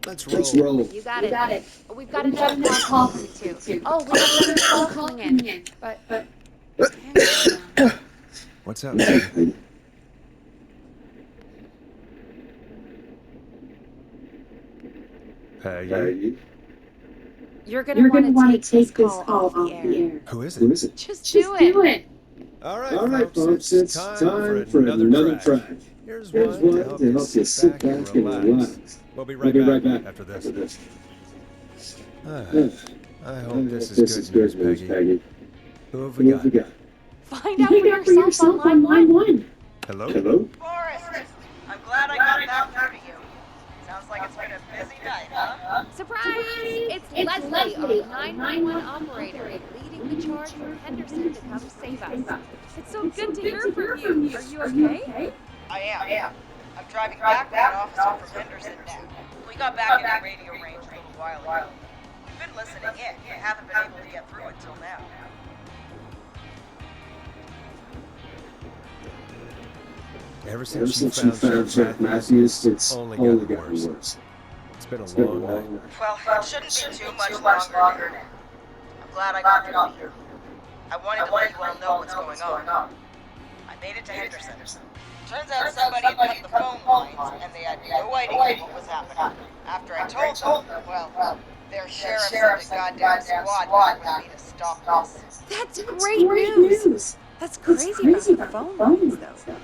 Let's roll. You got it. We've got another call coming in too. Oh, we have another call coming in. But hang on. What's up, Peggy? Peggy? You're gonna want to take this call off the air. Who is Who it? is it? Just do it. All All right, folks, it's time for another track. Here's Here's one one to help you sit back and relax. We'll be We'll right be back right back after after this. this. I I hope hope this this is good news, Peggy. Peggy. Who have Who we have we got? got? Find out for yourself on line one. Hello? Hello? Forrest, I'm glad I got that through to you. Sounds like it's been a busy night, huh? Surprise! It's Leslie, our 911 operator, leading the charge from Henderson to come save us. It's so good to hear from you. Are you okay? I am. I'm driving back with an officer from Henderson now. We got back into radio range a little while ago. We've been listening in, but haven't been able to get through until now. Ever Ever since you since you found found Sheriff Matthews, it's only only gotten gotten worse. worse. It's been a It's been a long night. long night. Well, it shouldn't be too much longer now. I'm glad I got through to you. I wanted to let you all know what's going on. I made it to Henderson. Turns out somebody had cut the phone lines, and they had no idea what was happening. After I told them, well, their sheriff sent a goddamn squad back with me to stop this. That's great news. That's crazy about the phone lines, though.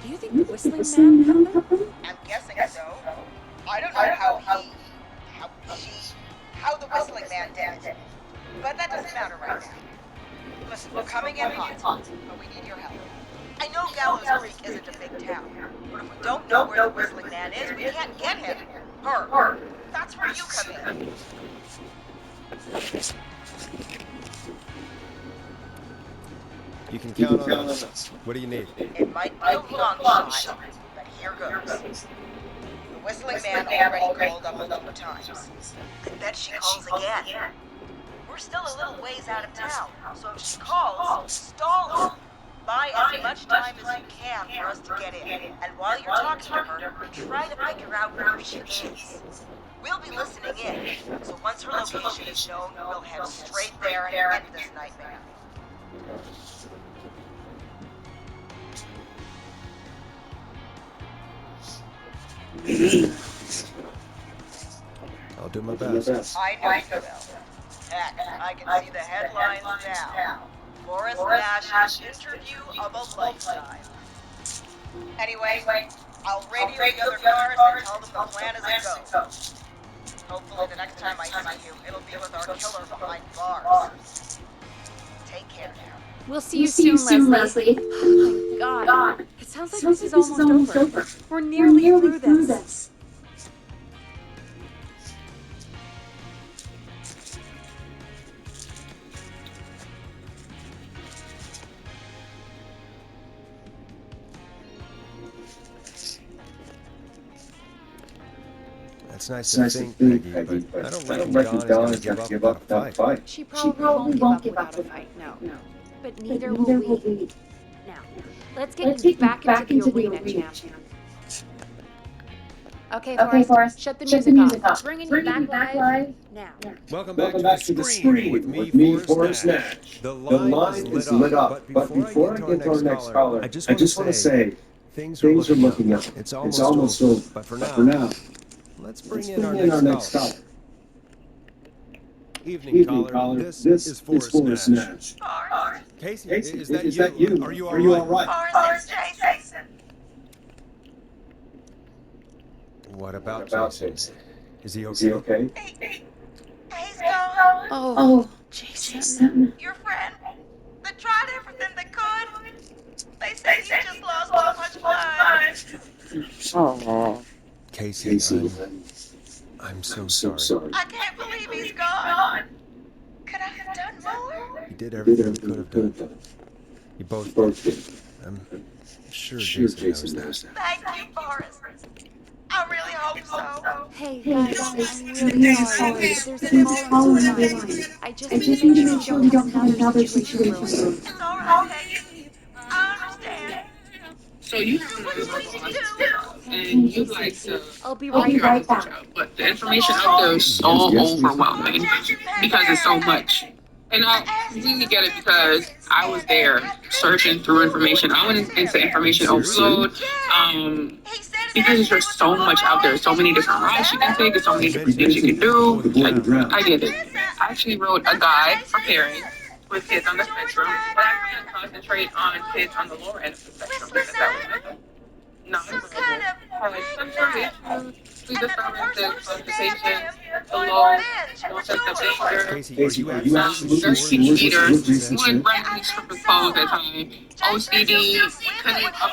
Do you think the Whistling Man cut them? I'm guessing so. I don't know how the Whistling Man did it. But that doesn't matter right now. Listen, we're coming in hot, but we need your help. I know Gallows Creek isn't a big town, but if we don't know where the Whistling Man is, we can't get him. Her. That's where you come in. You can count on us. What do you need? It might be a long shot, but here goes. The Whistling Man already called up multiple times. I bet she calls again. We're still a little ways out of town, so if she calls, stall her. Buy as much time as you can for us to get in, and while you're talking to her, try to figure out where she is. We'll be listening in, so once her location is known, we'll head straight there and end this nightmare. I'll do my best. I know you will. Heck, I can see the headlines now. Forrest Nash's interview of a lifetime. Anyway, I'll radio the other cars and tell them the plan is a go. Hopefully the next time I see you, it'll be with our killer behind bars. Take care now. We'll see you soon, Leslie. Oh my God. It sounds like this is almost over. We're nearly through this. That's nice to think, Peggy, but I don't reckon Dawn is gonna give up without a fight. She probably won't give up without a fight, no. But neither will we. Now, let's get you back into the arena, champ. Okay, Forrest, shut the music off. Bringing you back live now. Welcome Welcome back to the screen with me, Forrest Nash. The line is lit up, but before I get to our next caller, I just want to say things are looking up. It's almost over, but for now, let's bring in our next caller. Evening, caller. This is Forrest Nash. Forrest? Casey, is that you? Are you all right? Forrest, it's Jason. What about Jason? Is he okay? He's gone. Oh, Jason. Your friend. They tried everything they could. They said you just lost too much blood. Oh. Casey, I'm so sorry. I can't believe he's gone. Could I have done more? You did everything you could have done. You both did. I'm sure Jason knows that. Thank you, Forrest. I really hope so. Hey, guys, I'm really sorry. There's a call on the line. I just need to make sure we don't have another situation where It's all right, Peggy. I understand. So you Do what you need to do. and you like to I'll be oh, right you're right back. back. But the information out there is so overwhelming because it's so much. And I completely get it because I was there searching through information. I went into information overload. Because there's just so much out there, so many different routes you can take, there's so many different things you can do. Like, I get it. I actually wrote a guide for parents with kids on the spectrum, but I can't concentrate on kids on the lower end of the spectrum because that was not had some sort of issues, sleep disturbances, constipation, below, no sense of danger, Casey, are you very absolutely sure picky this is eaters, what this is? would randomly strip his clothes at times, OCD, couldn't up.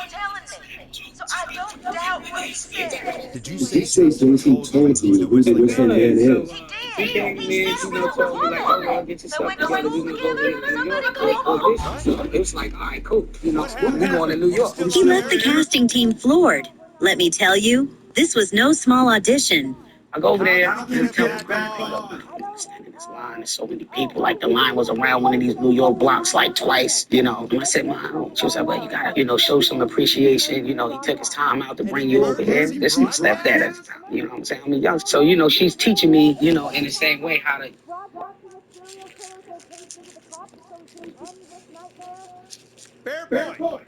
So I don't doubt what he said. Did you Did say you say Jason Jason told you who the Whistling Man Man is? is? He did. He said it was Told me like, oh, well, normal. get your They stuff went to together. school We gonna go together. to New Somebody York. called him. So it was like, all right, cool. You know, What we happened? going to New York. Still He on left the there? casting team floored. Let me tell you, this was no small audition. I go over there. How did you get back on? Standing in this line, there's so many people. Like the line was around one of these New York blocks like twice. You know, and I said, "Mom," she was like, "Well, you gotta, show some appreciation. He took his time out to bring you over here. This is my stepdad at the time. You know what I'm saying? I mean, young. So she's teaching me, in the same way how to. Fair point.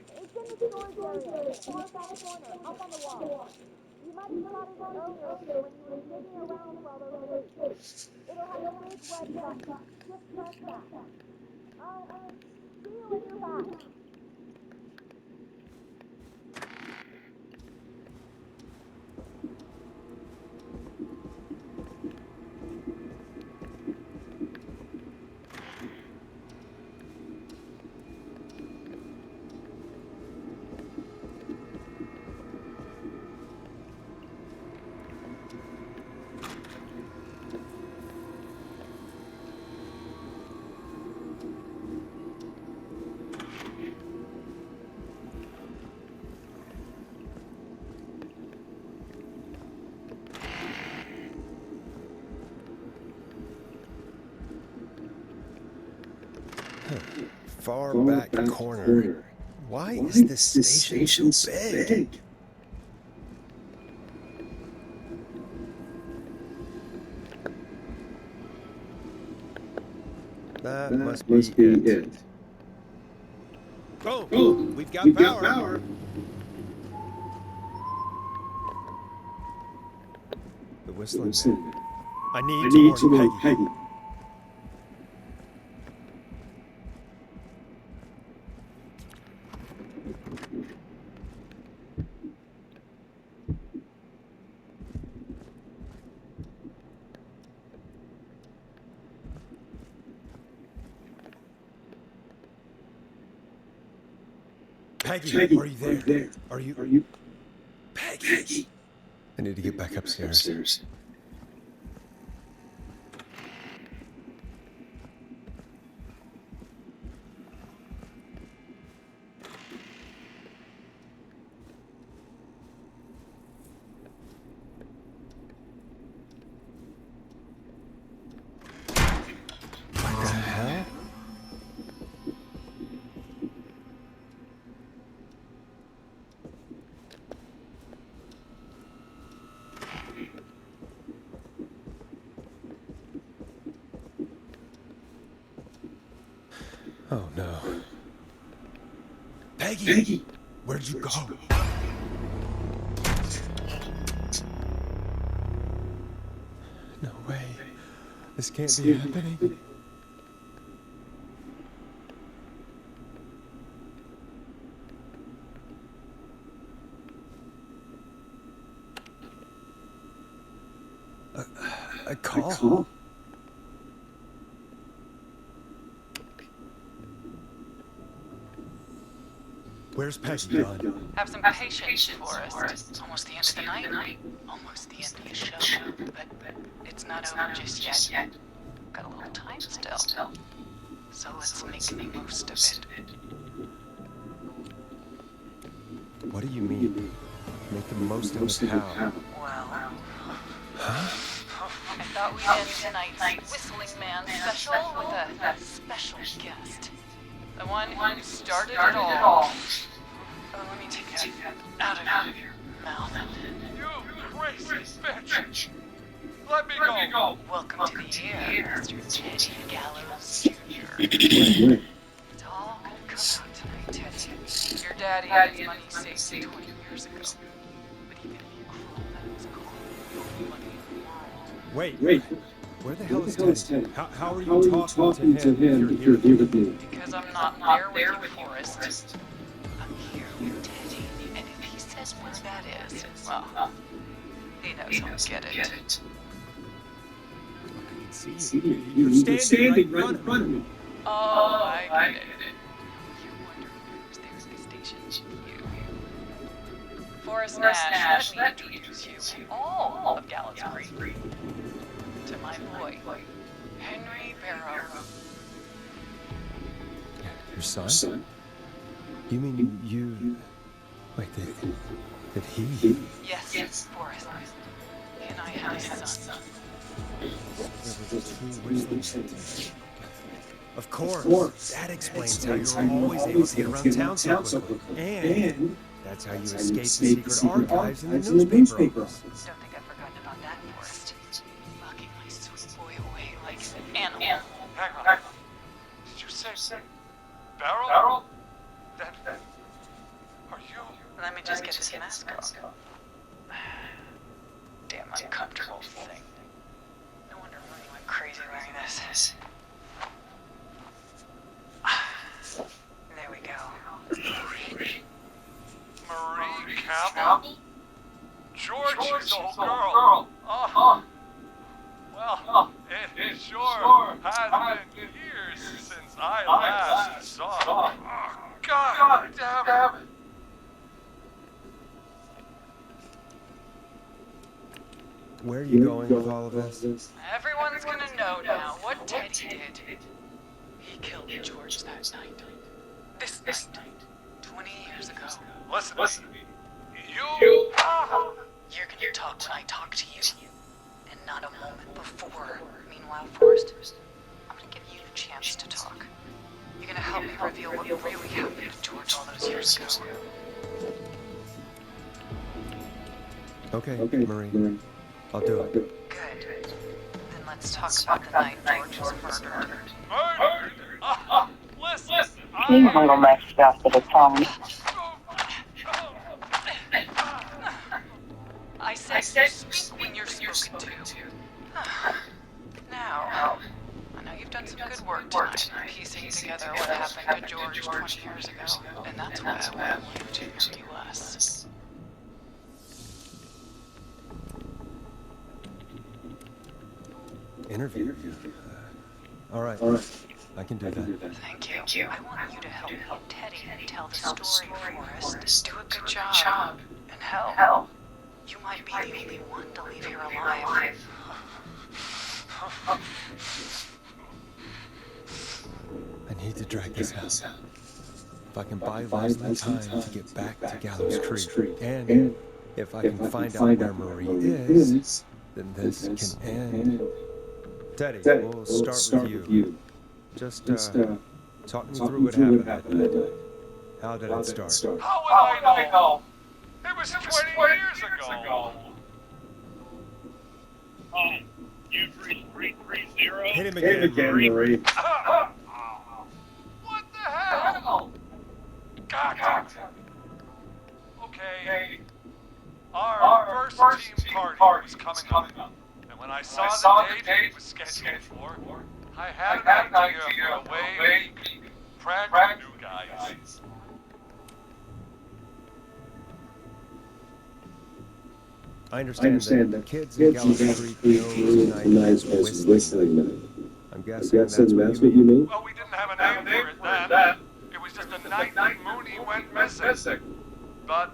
Far back corner. Why is this station so big? That must be it. Boom! We've got power. The Whistling Man. I need to warn Peggy. Peggy, are you there? Are you? Peggy. I need to get back upstairs. What the hell? Oh no. Peggy! Where'd you go? No way. This can't be happening. A call? Where's Peggy gone? Have some patience, Forrest. It's almost the end of the night. Almost the end of the show. But it's not over just yet. Got a little time still. So let's make the most of it. What do you mean? Make the most of it how? Well, Huh? I thought we'd end tonight's Whistling Man special with a special guest. The one who started it all. Oh, let me take that out of your mouth. You crazy bitch! Let me go! Welcome to the air, Mr. Teddy Gallows Jr. Wait. It's all gonna come out tonight, Teddy. Your daddy had his money saved 20 years ago. But even if you crawl out of his car, you'll money in the world. Wait. Where the hell is Teddy? How are you talking to him if you're here with me? Because I'm not there with you, Forrest. I'm here with Teddy. And if he says where that is, well, he knows how to get it. See, you're standing right in front of me. Oh, I get it. You wonder who's there at the station? You. Forrest Nash, let me introduce you, all of Gallows Creek, to my boy, Henry Barrow. Your son? You mean you... Wait, did he... Yes, Forrest. And I have a son. Of course. That explains how you're always able to get around town so quickly. And that's how you escape the secret archives in the newspaper office. Don't think I've forgotten about that, Forrest. Locking my sweet boy away like an animal. Hang on. Did you say Barrel? Then are you? Let me just get this mask off. Damn uncomfortable thing. No wonder Marie went crazy wearing this. There we go. Marie Campbell? George's old girl. Oh. Well, it sure has been years since I last saw her. Oh, God damn it. Where are you going with all of this? Everyone's gonna know now what Teddy did. He killed George that night. This night. 20 years ago. Listen. You... You're gonna talk when I talk to you. And not a moment before. Meanwhile, Forrest, I'm gonna give you a chance to talk. You're gonna help me reveal what really happened to George all those years ago. Okay, Marie. I'll do it. Good. Then let's talk about the night George was murdered. Murdered? Listen, He's a little messed up at the time. I said speak when you're spoken to. Now, I know you've done some good work tonight, piecing together what happened to George 20 years ago, and that's why I want you to interview us. Interview? All right. I can do that. Thank you. I want you to help Teddy tell the story for us. Do a good job. And hell, you might be the only one to leave here alive. I need to drag this out. If I can buy Leslie time to get back to Gallows Creek, and if I can find out where Marie is, then this can end. Teddy, we'll start with you. Just talk me through what happened that night. How did it start? how would I know? It was 20 years ago. You 3330. Hit him again, Marie. What the hell? God. Okay. Our first team party was coming up. And when I saw the date it was scheduled for, I had an idea for a way we could prank the new guys. I understand that kids in Gallows Creek know tonight as Whistling Night. I'm guessing that's what you mean? Well, we didn't have a name for it then. It was just a night that Mooney went missing. But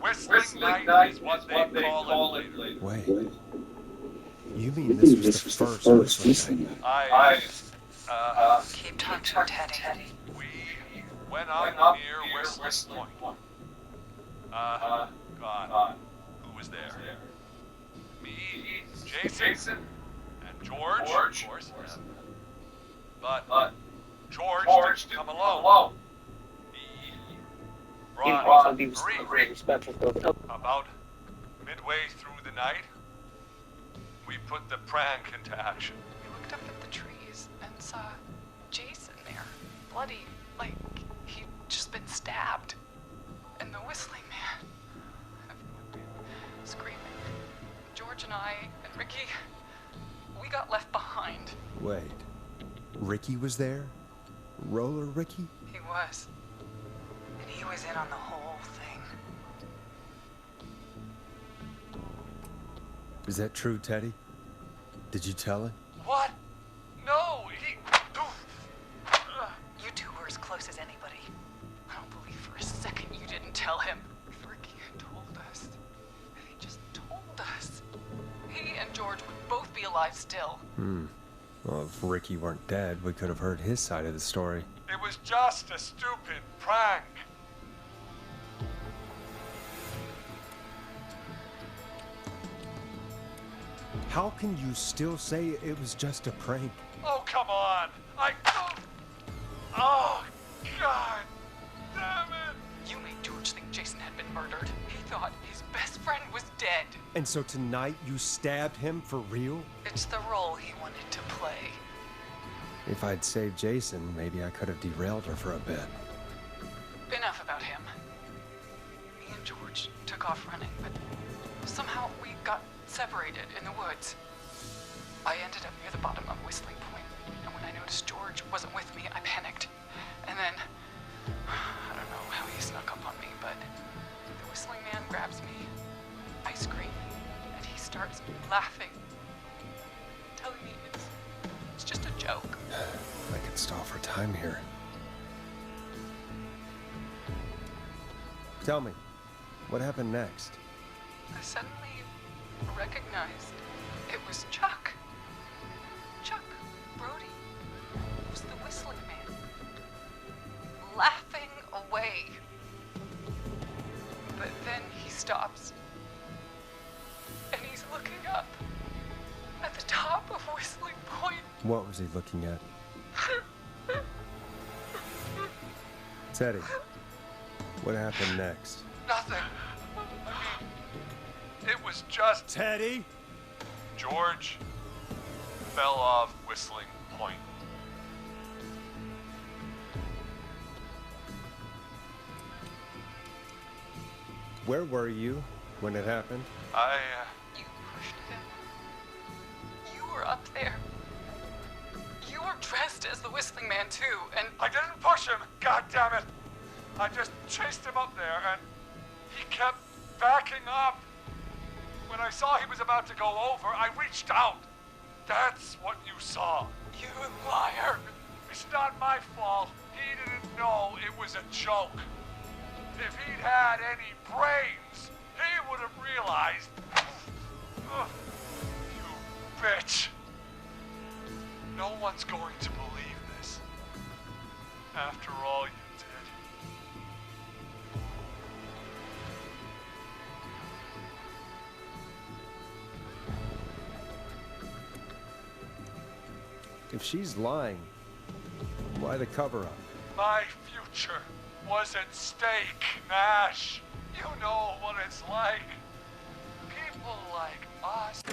Whistling Night is what they call it later. Wait. You mean this was the first Whistling Night? Keep talking, Teddy. We went up near Whistling Point. God, who was there? Me, Jason, and George, of course. But George didn't come alone. He brought Marie. About Midway through the night, we put the prank into action. We looked up at the trees and saw Jason there, bloody, like he'd just been stabbed. And the Whistling Man, screaming. George and I and Ricky, we got left behind. Wait. Ricky was there? Roller Ricky? He was. And he was in on the whole thing. Is that true, Teddy? Did you tell him? What? No, he... You two were as close as anybody. I don't believe for a second you didn't tell him. If Ricky had told us, if he just told us, he and George would both be alive still. Well, if Ricky weren't dead, we could have heard his side of the story. It was just a stupid prank. How can you still say it was just a prank? Oh, come on. Oh, God. Damn it. You made George think Jason had been murdered. He thought his best friend was dead. And so tonight you stabbed him for real? It's the role he wanted to play. If I'd saved Jason, maybe I could have derailed her for a bit. Enough about him. Me and George took off running, but somehow we got separated in the woods. I ended up near the bottom of Whistling Point, and when I noticed George wasn't with me, I panicked. And then, I don't know how he snuck up on me, but the Whistling Man grabs me. I scream, and he starts laughing, telling me it's just a joke. I could stall for time here. Tell me, what happened next? I suddenly recognized it was Chuck. Chuck Brody was the Whistling Man, laughing away. But then he stops, and he's looking up at the top of Whistling Point. What was he looking at? Teddy, what happened next? Nothing. It was just... Teddy? George fell off Whistling Point. Where were you when it happened? You pushed him. You were up there. You were dressed as the Whistling Man too, and I didn't push him, God damn it! I just chased him up there, and he kept backing up. When I saw he was about to go over, I reached out. That's what you saw. You liar. It's not my fault. He didn't know it was a joke. If he'd had any brains, he would have realized. Ugh, you bitch. No one's going to believe this. After all you did. If she's lying, why the cover-up? My future was at stake, Nash. You know what it's like. People like us.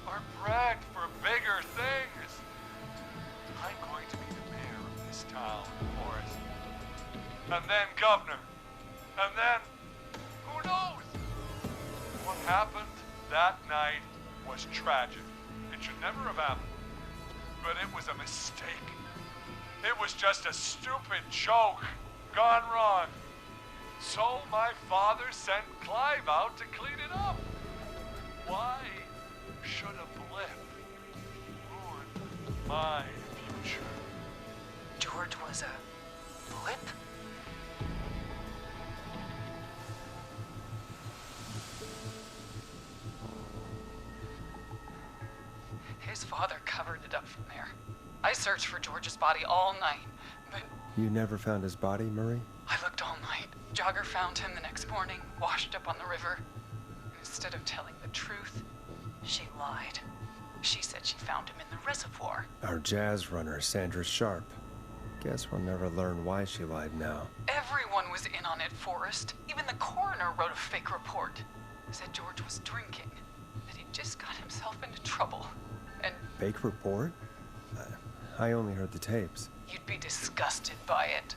Are bred for bigger things. town, Forrest. And then governor. And then, who knows? What happened that night was tragic. It should never have happened. But it was a mistake. It was just a stupid joke gone wrong. So my father sent Clive out to clean it up. Why should a blip ruin my future? George was a blip? His father covered it up from there. I searched for George's body all night, but... You never found his body, Marie? I looked all night. Jogger found him the next morning, washed up on the river. Instead of telling the truth, she lied. She said she found him in the reservoir. Our jazz runner, Sandra Sharp. Guess we'll never learn why she lied now. Everyone was in on it, Forrest. Even the coroner wrote a fake report. Said George was drinking, that he just got himself into trouble. And Fake report? I only heard the tapes. you'd be disgusted by it.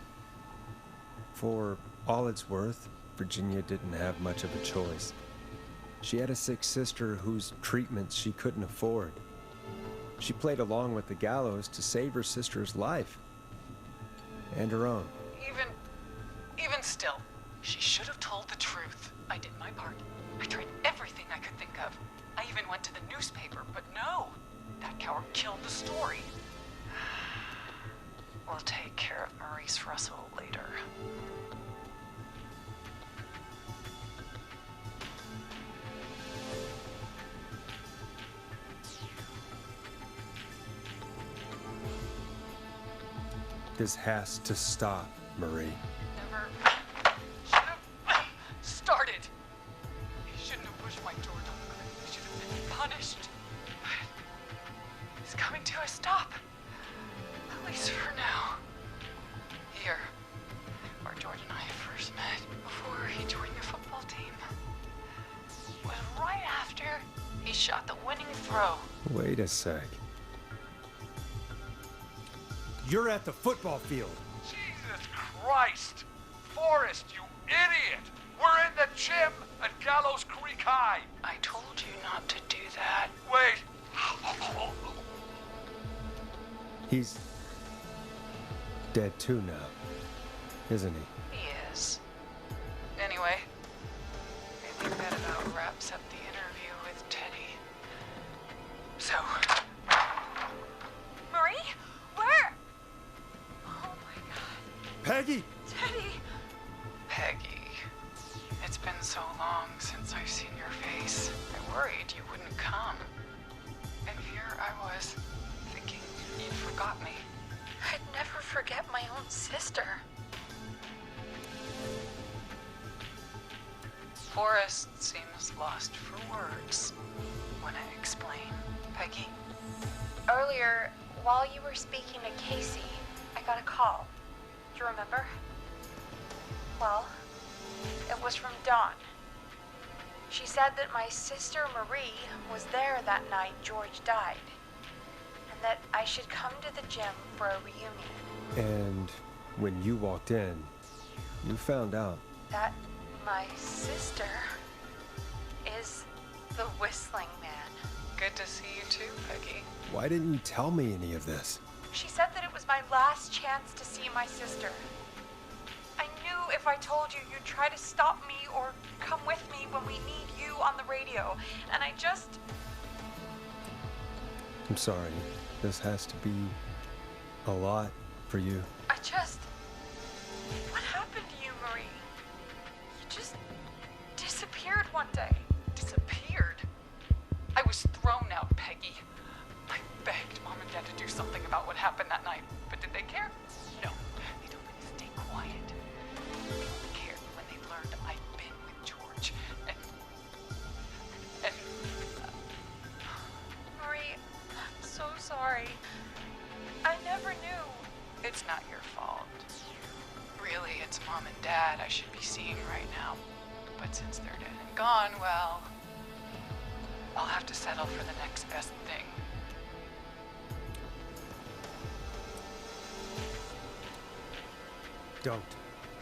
For all it's worth, Virginia didn't have much of a choice. She had a sick sister whose treatments she couldn't afford. She played along with the gallows to save her sister's life. And her own. Even still, she should have told the truth. I did my part. I tried everything I could think of. I even went to the newspaper, but no. That coward killed the story. We'll take care of Maurice Russell later. This has to stop, Marie. Never should have started. He shouldn't have pushed my George on the cliff. He should have been punished. He's coming to a stop. At least for now. Here, where George and I first met, before he joined the football team, was right after he shot the winning throw. Wait a sec. You're at the football field. Jesus Christ! Forrest, you idiot! We're in the gym at Gallows Creek High! I told you not to do that. Wait! He's dead too now, isn't he? He is. Anyway, I think that about wraps up the interview with Teddy. So... Marie? Where? Oh my god. Peggy! Teddy! Peggy. It's been so long since I've seen your face. I worried you wouldn't come. And here I was, thinking you'd forgot me. I'd never forget my own sister. Forrest seems lost for words when I explain. Peggy? Earlier, while you were speaking to Casey, I got a call. Do you remember? Well, it was from Dawn. She said that my sister Marie was there that night George died, and that I should come to the gym for a reunion. And when you walked in, you found out. That my sister is the Whistling Man. Good to see you too, Peggy. Why didn't you tell me any of this? She said that it was my last chance to see my sister. I knew if I told you, you'd try to stop me or come with me when we need you on the radio. And I just... I'm sorry. This has to be a lot for you. What happened to you, Marie? You just disappeared one day. Disappeared? I was thrown out, Peggy. I begged Mom and Dad to do something about what happened that night, but did they care? No. They told me to stay quiet. They only cared when they learned I'd been with George. And Marie, I'm so sorry. I never knew. it's not your fault. Really, it's Mom and Dad I should be seeing right now. But since they're dead and gone, well, I'll have to settle for the next best thing. Don't.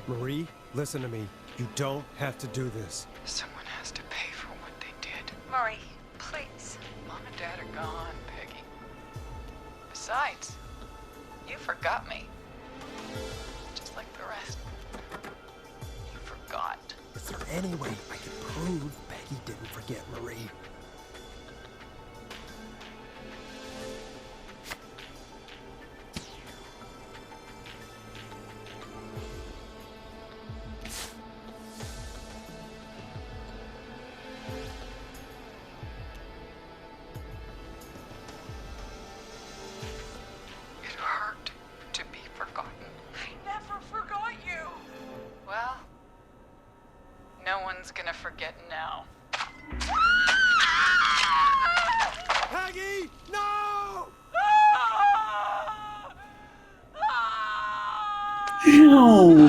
Marie, listen to me. You don't have to do this. Someone has to pay for what they did. Marie, please. Mom and Dad are gone, Peggy. Besides, you forgot me. Just like the rest. You forgot. Is there any way I can prove Peggy didn't forget Marie? It hurt to be forgotten. I never forgot you. Well, no one's gonna forget now. Peggy! No! Ew.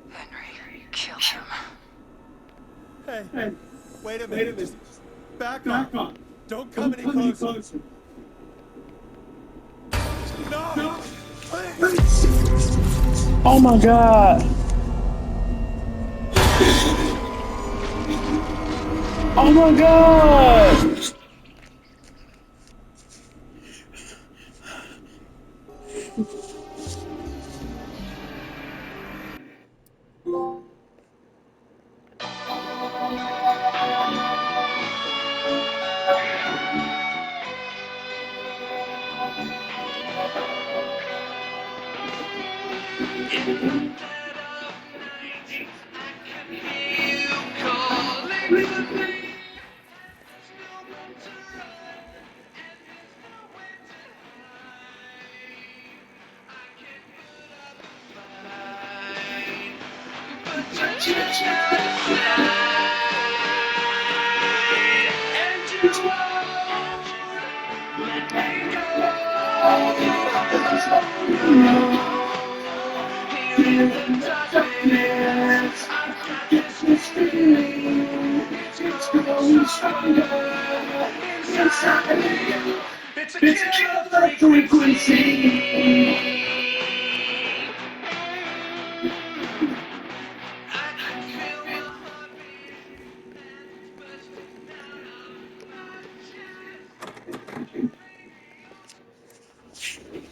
Henry, kill him. Hey, wait a minute. Back on. Don't come any closer. No! Please! Oh my god. Oh my god. It's a killer frequency.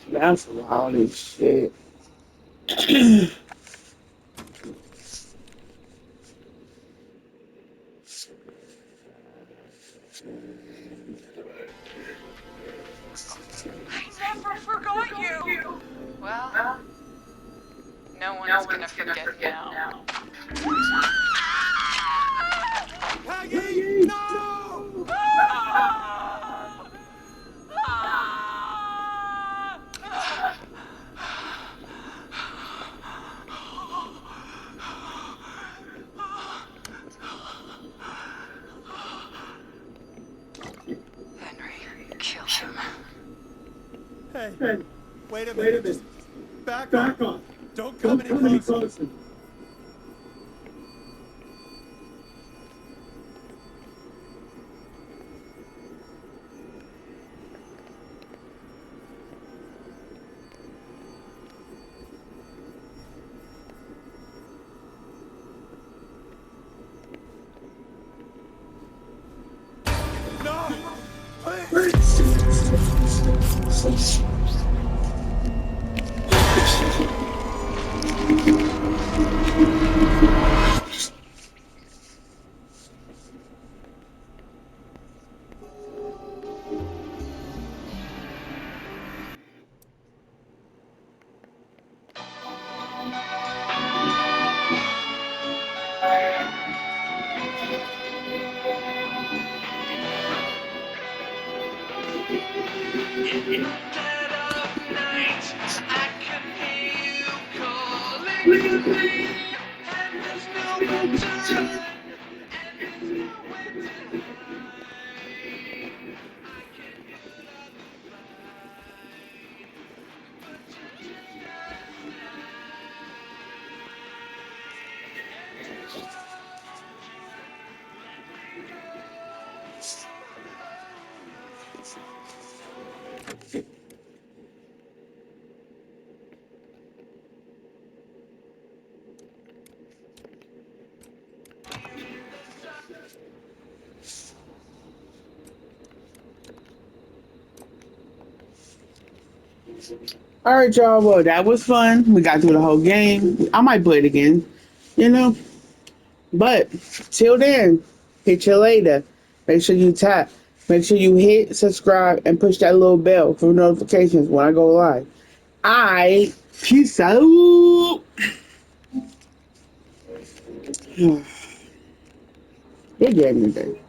That's loud as shit. I never forgot you. Well, no one's gonna forget now. Peggy! No! Henry, kill him. Hey, wait a minute. Back on. Don't come any closer. No! Please! All right, y'all. Well, that was fun. We got through the whole game. I might play it again, you know. But till then, hit you later. Make sure you tap. Make sure you hit subscribe and push that little bell for notifications when I go live. Peace out. Good game today.